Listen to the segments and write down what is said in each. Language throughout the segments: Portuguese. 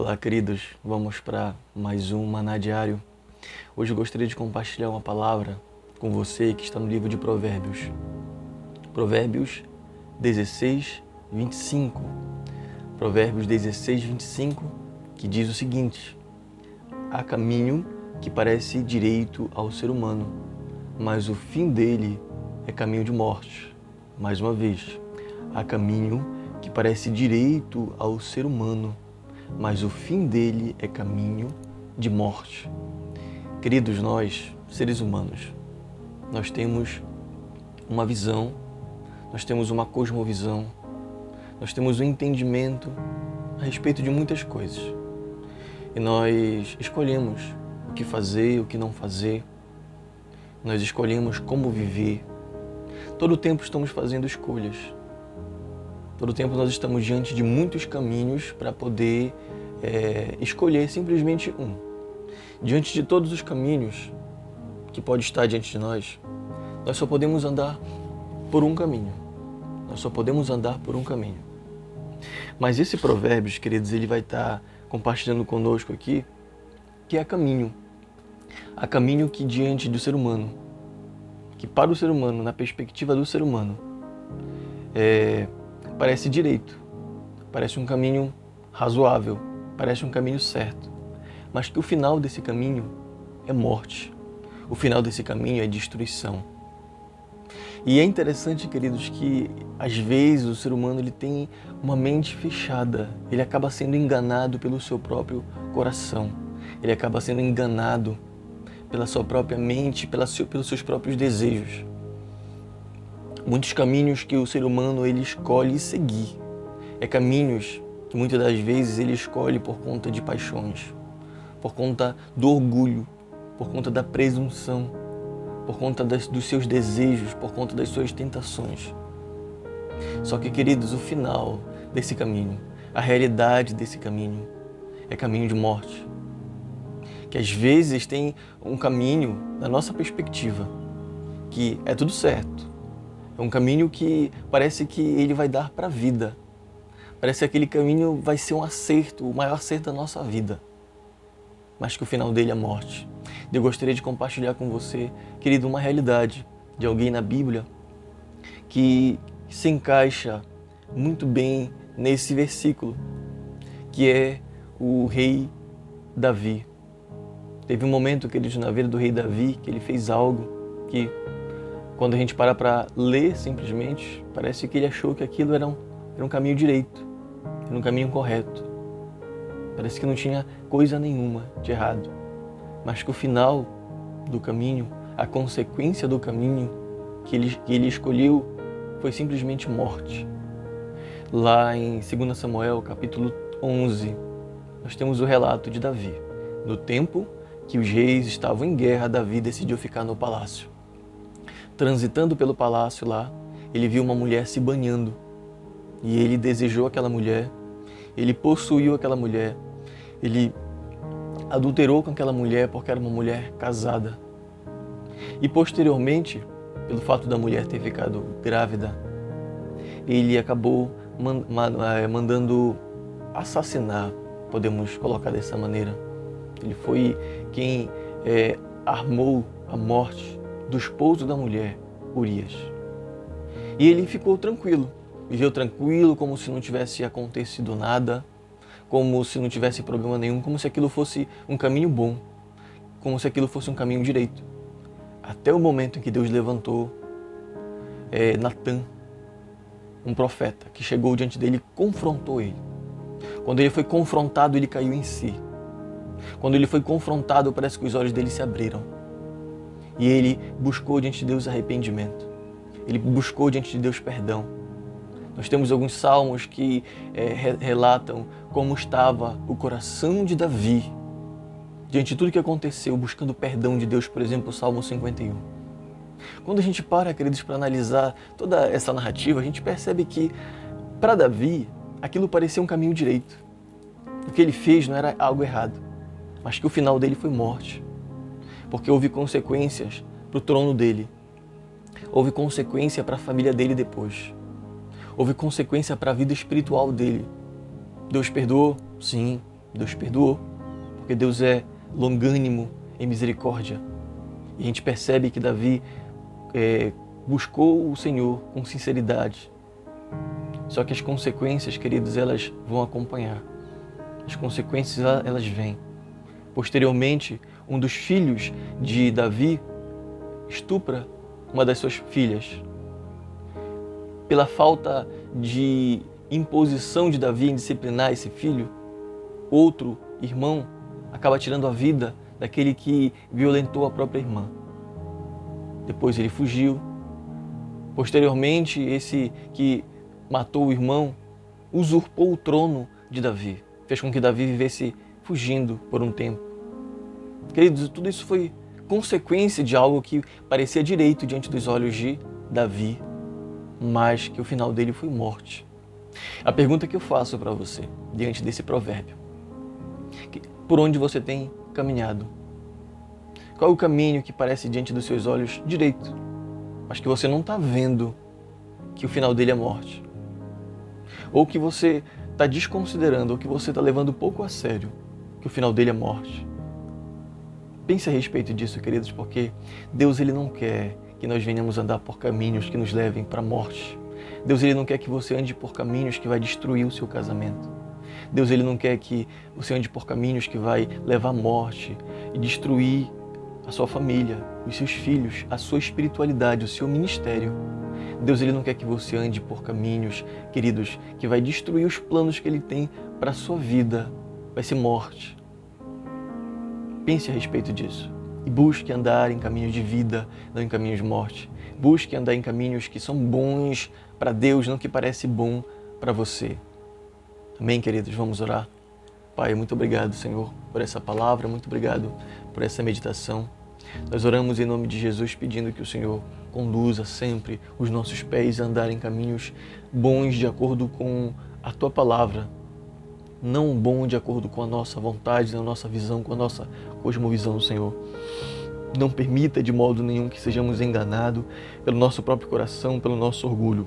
Olá, queridos. Vamos para mais um Maná Diário. Hoje eu gostaria de compartilhar uma palavra com você que está no livro de Provérbios. Provérbios 16, 25. Provérbios 16, 25, que diz o seguinte: há caminho que parece direito ao ser humano, mas o fim dele é caminho de morte. Mais uma vez, há caminho que parece direito ao ser humano, mas o fim dele é caminho de morte. Queridos, nós, seres humanos, nós temos uma visão, nós temos uma cosmovisão, nós temos um entendimento a respeito de muitas coisas. E nós escolhemos o que fazer, o que não fazer. Nós escolhemos como viver. Todo o tempo estamos fazendo escolhas. Todo o tempo nós estamos diante de muitos caminhos para poder escolher simplesmente um. Diante de todos os caminhos que pode estar diante de nós só podemos andar por um caminho. Nós só podemos andar por um caminho. Mas esse Provérbios, queridos, ele vai estar compartilhando conosco aqui que é caminho. Há caminho que diante do ser humano, que para o ser humano, na perspectiva do ser humano, parece direito, parece um caminho razoável, parece um caminho certo, mas que o final desse caminho é morte, o final desse caminho é destruição. E é interessante, queridos, que às vezes o ser humano ele tem uma mente fechada, ele acaba sendo enganado pelo seu próprio coração, ele acaba sendo enganado pela sua própria mente, pelos seus próprios desejos. Muitos caminhos que o ser humano ele escolhe seguir. É caminhos que muitas das vezes ele escolhe por conta de paixões, por conta do orgulho, por conta da presunção, por conta dos seus desejos, por conta das suas tentações. Só que, queridos, o final desse caminho, a realidade desse caminho, é caminho de morte. Que às vezes tem um caminho, na nossa perspectiva, que é tudo certo. É um caminho que parece que ele vai dar para a vida. Parece que aquele caminho vai ser um acerto, o maior acerto da nossa vida. Mas que o final dele é morte. Eu gostaria de compartilhar com você, querido, uma realidade de alguém na Bíblia que se encaixa muito bem nesse versículo, que é o rei Davi. Teve um momento, queridos, na vida do rei Davi, que ele fez algo que, quando a gente para ler simplesmente, parece que ele achou que aquilo era um caminho direito, era um caminho correto. Parece que não tinha coisa nenhuma de errado, mas que o final do caminho, a consequência do caminho que ele escolheu foi simplesmente morte. Lá em 2 Samuel, capítulo 11, nós temos o relato de Davi. No tempo que os reis estavam em guerra, Davi decidiu ficar no palácio. Transitando pelo palácio lá, ele viu uma mulher se banhando. E ele desejou aquela mulher, ele possuiu aquela mulher, ele adulterou com aquela mulher porque era uma mulher casada. E posteriormente, pelo fato da mulher ter ficado grávida, ele acabou mandando assassinar, podemos colocar dessa maneira. Ele foi quem armou a morte do esposo da mulher, Urias. E ele ficou tranquilo, viveu tranquilo, como se não tivesse acontecido nada, como se não tivesse problema nenhum, como se aquilo fosse um caminho bom, como se aquilo fosse um caminho direito. Até o momento em que Deus levantou Natã, um profeta, que chegou diante dele e confrontou ele. Quando ele foi confrontado, ele caiu em si. Quando ele foi confrontado, parece que os olhos dele se abriram. E ele buscou diante de Deus arrependimento. Ele buscou diante de Deus perdão. Nós temos alguns salmos que relatam como estava o coração de Davi diante de tudo que aconteceu, buscando perdão de Deus, por exemplo, o Salmo 51. Quando a gente queridos, para analisar toda essa narrativa, a gente percebe que, para Davi, aquilo parecia um caminho direito. O que ele fez não era algo errado, mas que o final dele foi morte. Porque houve consequências para o trono dele. Houve consequência para a família dele depois. Houve consequência para a vida espiritual dele. Deus perdoou? Sim. Deus perdoou, porque Deus é longânimo em misericórdia. E a gente percebe que Davi buscou o Senhor com sinceridade. Só que as consequências, queridos, elas vão acompanhar. As consequências, elas vêm. Posteriormente, um dos filhos de Davi estupra uma das suas filhas. Pela falta de imposição de Davi em disciplinar esse filho, outro irmão acaba tirando a vida daquele que violentou a própria irmã. Depois ele fugiu. Posteriormente, esse que matou o irmão usurpou o trono de Davi. Fez com que Davi vivesse fugindo por um tempo. Queridos, tudo isso foi consequência de algo que parecia direito diante dos olhos de Davi, mas que o final dele foi morte. A pergunta que eu faço para você, diante desse provérbio: por onde você tem caminhado? Qual é o caminho que parece diante dos seus olhos direito, mas que você não está vendo que o final dele é morte? Ou que você está desconsiderando, ou que você está levando pouco a sério, que o final dele é morte? Pense a respeito disso, queridos, porque Deus ele não quer que nós venhamos andar por caminhos que nos levem para a morte. Deus ele não quer que você ande por caminhos que vai destruir o seu casamento. Deus ele não quer que você ande por caminhos que vai levar à morte e destruir a sua família, os seus filhos, a sua espiritualidade, o seu ministério. Deus ele não quer que você ande por caminhos, queridos, que vai destruir os planos que ele tem para a sua vida. Vai ser morte. Pense a respeito disso e busque andar em caminhos de vida, não em caminhos de morte. Busque andar em caminhos que são bons para Deus, não que parece bom para você. Amém, queridos? Vamos orar? Pai, muito obrigado, Senhor, por essa palavra, muito obrigado por essa meditação. Nós oramos em nome de Jesus pedindo que o Senhor conduza sempre os nossos pés a andar em caminhos bons de acordo com a Tua palavra, não bom de acordo com a nossa vontade, a nossa visão, com a nossa cosmovisão, Senhor. Não permita de modo nenhum que sejamos enganados pelo nosso próprio coração, pelo nosso orgulho.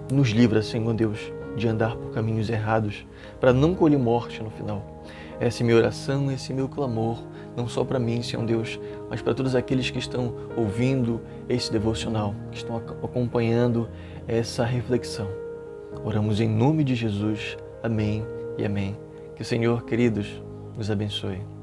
Nos livra, Senhor Deus, de andar por caminhos errados, para não colher morte no final. Essa é minha oração, esse é meu clamor, não só para mim, Senhor Deus, mas para todos aqueles que estão ouvindo esse devocional, que estão acompanhando essa reflexão. Oramos em nome de Jesus. Amém e amém. Que o Senhor, queridos, nos abençoe.